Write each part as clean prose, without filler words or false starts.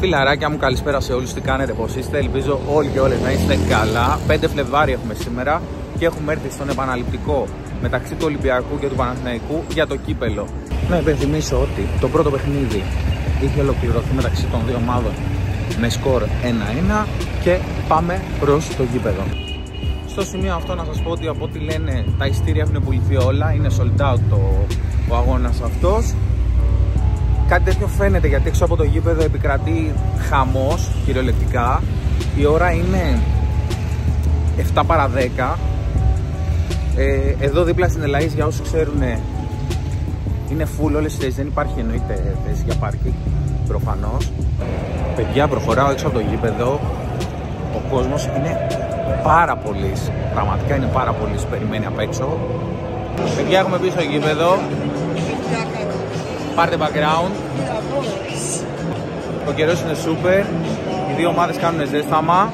Φιλαράκια μου, καλησπέρα σε όλους, τι κάνετε, πώς είστε? Ελπίζω όλοι και όλες να είστε καλά. 5 Φλεβάρι έχουμε σήμερα και έχουμε έρθει στον επαναληπτικό μεταξύ του Ολυμπιακού και του Παναθηναϊκού για το κύπελο. Να υπενθυμίσω ότι το πρώτο παιχνίδι είχε ολοκληρωθεί μεταξύ των δύο ομάδων με σκορ 1-1 και πάμε προς το γήπεδο. Στο σημείο αυτό να σας πω ότι από ό,τι λένε τα ειστήρια έχουν πουληθεί όλα, είναι sold out ο αγώνας αυτός. Κάτι τέτοιο φαίνεται γιατί έξω από το γήπεδο επικρατεί χαμός κυριολεκτικά. Η ώρα είναι 7 παρά 10. Εδώ δίπλα στην Ελαΐς, για όσους ξέρουν, είναι full όλες τις θέσεις, δεν υπάρχει εννοείται θέση για πάρκινγκ προφανώς. Παιδιά, προχωράω έξω από το γήπεδο, ο κόσμος είναι πάρα πολύς, πραγματικά είναι πάρα πολύς, περιμένει απ' έξω. Παιδιά, έχουμε μπει στο γήπεδο, πάρτε background, ο καιρός είναι super, οι δύο ομάδες κάνουν ζέσταμα.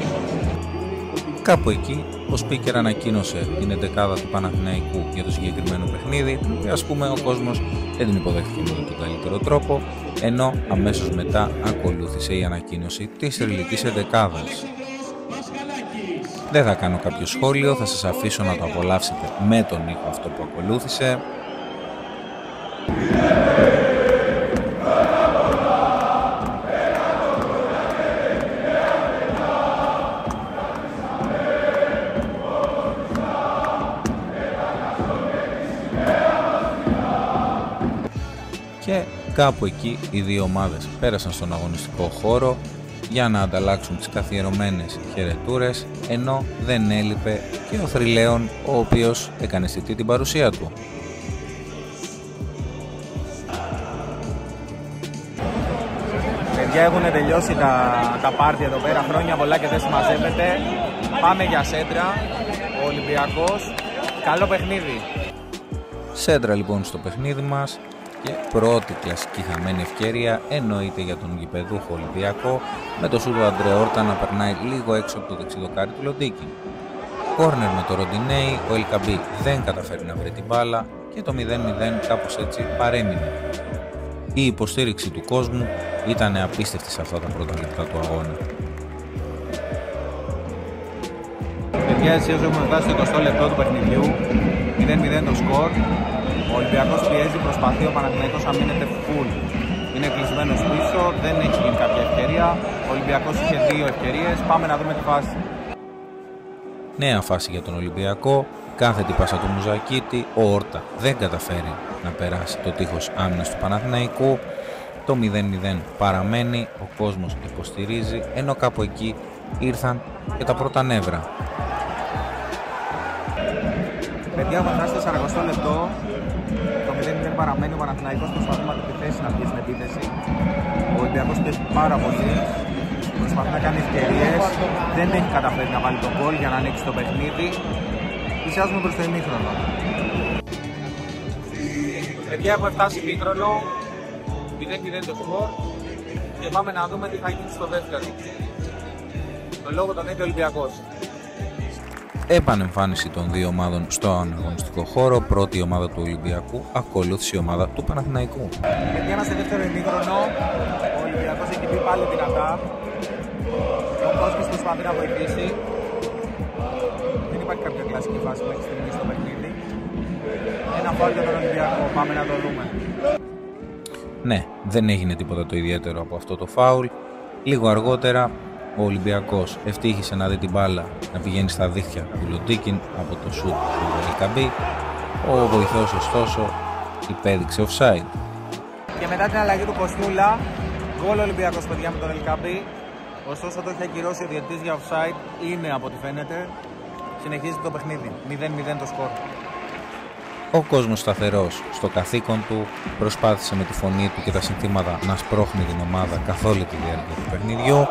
Κάπου εκεί ο speaker ανακοίνωσε την 11η του Παναθηναϊκού για το συγκεκριμένο παιχνίδι και ας πούμε ο κόσμος δεν την υποδέχτηκε με τον καλύτερο τρόπο, ενώ αμέσως μετά ακολούθησε η ανακοίνωση της θρυλικής 11ης. Δεν θα κάνω κάποιο σχόλιο, θα σας αφήσω να το απολαύσετε με τον ήχο αυτό που ακολούθησε. Και κάπου εκεί οι δύο ομάδες πέρασαν στον αγωνιστικό χώρο για να ανταλλάξουν τις καθιερωμένες χαιρετούρες, ενώ δεν έλειπε και ο Θρυλαίων, ο οποίος έκανε αισθητή την παρουσία του. Παιδιά, έχουν τελειώσει τα πάρτι εδώ πέρα, χρόνια πολλά και δεν συμμαζεύεται. Πάμε για σέντρα, ο Ολυμπιακός, καλό παιχνίδι. Σέντρα λοιπόν στο παιχνίδι μας και πρώτη κλασική χαμένη ευκαιρία εννοείται για τον γηπεδούχο Ολυμπιακό, με το σούτ του Αντρεόρτα να περνάει λίγο έξω από το δεξιδοκάρι του Λοντίκιν. Κόρνερ με το Ροντινέι, ο Ελκαμπή δεν καταφέρει να βρει την μπάλα και το 0-0 κάπως έτσι παρέμεινε. Η υποστήριξη του κόσμου ήταν απίστευτη σε αυτά τα πρώτα λεπτά του αγώνα. Παιδιά, έτσι έχουμε φτάσει στο 20 λεπτό του παιχνιδιού, 0-0 το σκορ. Ο Ολυμπιακός πιέζει, προσπαθεί, ο Παναθηναϊκός αμήνεται full. Είναι κλεισμένος πίσω, δεν έχει γίνει κάποια ευκαιρία. Ο Ολυμπιακός είχε δύο ευκαιρίες, πάμε να δούμε τη φάση. Νέα φάση για τον Ολυμπιακό, κάθετη πάσα του Μουζακίτη, ο Όρτα δεν καταφέρει να περάσει το τείχος άμυνας του Παναθηναϊκού. Το 0-0 παραμένει, ο κόσμος υποστηρίζει, ενώ κάπου εκεί ήρθαν και τα πρώτα νεύρα. Παιδιά, έχουμε φτάσει στο 40 λεπτό. Το 0-0 παραμένει, ο Παναθηναϊκός προσπαθεί με τη θέση να βγει στην επίθεση. Ο Ολυμπιακός πιέζει πάρα πολύ. Προσπαθεί να κάνει ευκαιρίες. Δεν έχει καταφέρει να βάλει τον γκολ για να ανοίξει το παιχνίδι. Πλησιάζουμε προς το ημίχρονο. Παιδιά, έχουμε φτάσει ημίχρονο. 0-0 το σκορ. Και πάμε να δούμε τι θα γίνει στο δεύτερο. Το λόγο τον έχει ο Ολυμπιακός. Επανεμφάνιση των δύο ομάδων στο αναγωνιστικό χώρο. Πρώτη ομάδα του Ολυμπιακού, ακολούθησε η ομάδα του Παναθηναϊκού. Γιατί είμαστε δεύτερο ημίχρονο, ο Ολυμπιακός έχει μπει πάλι δυνατά. Ο κόσμος προσπαθεί να βοηθήσει. Δεν υπάρχει κάποια κλασική φάση μέχρι στιγμή στο παιχνίδι. Ένα φάουλ για τον Ολυμπιακό, πάμε να το δούμε. Ναι, δεν έγινε τίποτα το ιδιαίτερο από αυτό το φάουλ. Λίγο αργότερα ο Ολυμπιακός ευτύχησε να δει την μπάλα να πηγαίνει στα δίχτυα του Λοντίκιν από το σουτ του Ελκαμπή. Ο βοηθός ωστόσο υπέδειξε offside. Και μετά την αλλαγή του Κοσμούλα, γκολ Ολυμπιακός, παιδιά, με τον Ελκαμπή. Ωστόσο το έχει ακυρώσει ο διαιτητής για offside, είναι από ό,τι φαίνεται. Συνεχίζει το παιχνίδι, 0-0 το σκορ. Ο κόσμος σταθερός στο καθήκον του προσπάθησε με τη φωνή του και τα συνθήματα να σπρώχνει την ομάδα καθ' όλη τη διάρκεια του παιχνιδιού.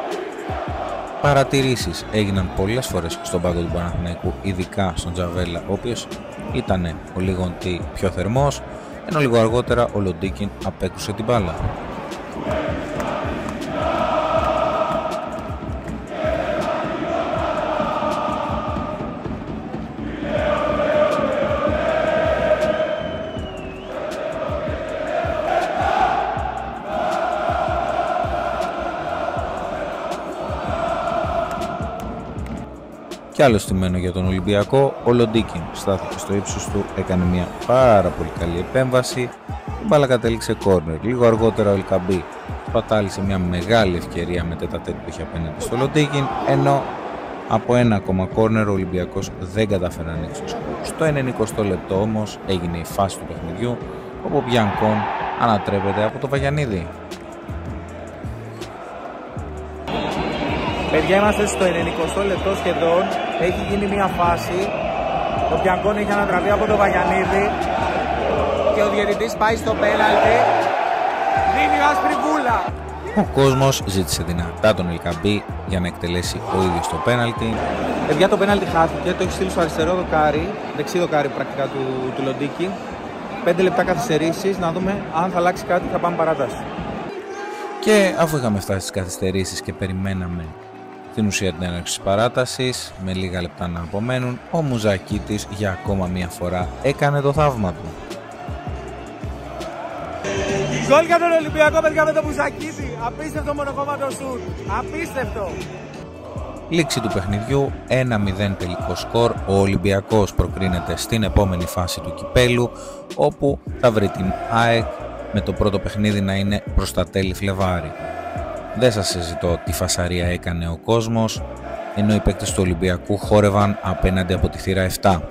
Παρατηρήσεις έγιναν πολλές φορές στον πάγκο του Παναθηναϊκού, ειδικά στον Τζαβέλα, ο οποίος ήταν ο λίγο πιο θερμός, ενώ λίγο αργότερα ο Λοντίκιν απέκρουσε την μπάλα. Κι άλλο στημένο για τον Ολυμπιακό, ο Λοντίκιν στάθηκε στο ύψος του, έκανε μια πάρα πολύ καλή επέμβαση, η μπάλα κατέληξε κόρνερ. Λίγο αργότερα ο Ελκαμπή πατάλησε μια μεγάλη ευκαιρία με τετατέτ που είχε απέναντι στο Λοντίκιν, ενώ από ένα ακόμα κόρνερ ο Ολυμπιακός δεν κατάφερε να ανοίξει το σκορ. Στο 90 λεπτό όμως έγινε η φάση του παιχνιδιού, όπου ο Μπιανκόν ανατρέπεται από το Βαγιανίδη. Παιδιά, είμαστε στο 90 λεπτό σχεδόν. Έχει γίνει μια φάση. Ο Μπιανκόν έχει ανατραπεί από το Βαγιανίδη και ο διαιτητής πάει στο πέναλτι. Δίνει άσπρη βούλα. Ο κόσμος ζήτησε δυνατά τον Ελκαμπή για να εκτελέσει ο ίδιος το πέναλτι. Παιδιά, το πέναλτι χάθηκε, το έχει στείλει στο αριστερό δοκάρι, δεξί δοκάρι πρακτικά του Λοντίκι. 5 λεπτά καθυστερήσεις, να δούμε αν θα αλλάξει κάτι, θα πάμε παράταση. Και αφού είχαμε φτάσει στις καθυστερήσεις και περιμέναμε την ουσία την έναρξη της παράτασης, με λίγα λεπτά να απομένουν, ο Μουζακίτης για ακόμα μία φορά έκανε το θαύμα του. Γκολ για τον Ολυμπιακό, παιδιά, με τον Μουζακίτη. Απίστευτο μονοκόμματο σουτ. Απίστευτο. Λήξη του παιχνιδιού, 1-0 τελικό σκορ. Ο Ολυμπιακός προκρίνεται στην επόμενη φάση του κυπέλου, όπου θα βρει την ΑΕΚ, με το πρώτο παιχνίδι να είναι προς τα τέλη Φλεβάρι. Δεν σας συζητώ τι φασαρία έκανε ο κόσμος, ενώ οι παίκτες του Ολυμπιακού χόρευαν απέναντι από τη θύρα 7.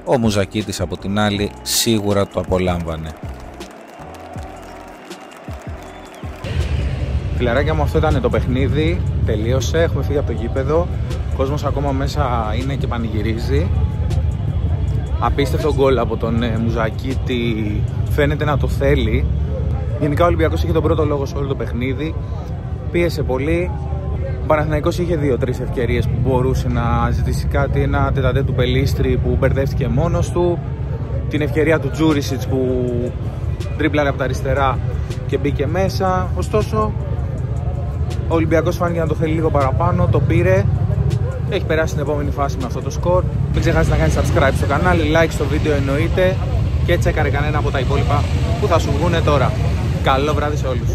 Ο Μουζακίτης από την άλλη σίγουρα το απολάμβανε. Φιλαράκια μου, αυτό ήταν το παιχνίδι. Τελείωσε, έχουμε φύγει από το γήπεδο. Ο κόσμος ακόμα μέσα είναι και πανηγυρίζει. Απίστευτο γκολ από τον Μουζακίτη, φαίνεται να το θέλει. Γενικά ο Ολυμπιακός είχε τον πρώτο λόγο σε όλο το παιχνίδι. Πίεσε πολύ. Ο Παναθηναϊκός είχε 2-3 ευκαιρίες που μπορούσε να ζητήσει κάτι. Ένα τετατέ του Πελίστρη που μπερδεύτηκε μόνος του. Την ευκαιρία του Τζούρισιτς που τρίπλαρε από τα αριστερά και μπήκε μέσα. Ωστόσο, ο Ολυμπιακός φάνηκε να το θέλει λίγο παραπάνω. Το πήρε. Έχει περάσει στην επόμενη φάση με αυτό το σκορ. Μην ξεχάσεις να κάνεις subscribe στο κανάλι, like στο βίντεο εννοείται. Και τσέκαρε κανένα από τα υπόλοιπα που θα σου βγουνε τώρα. Καλό βράδυ σε όλους.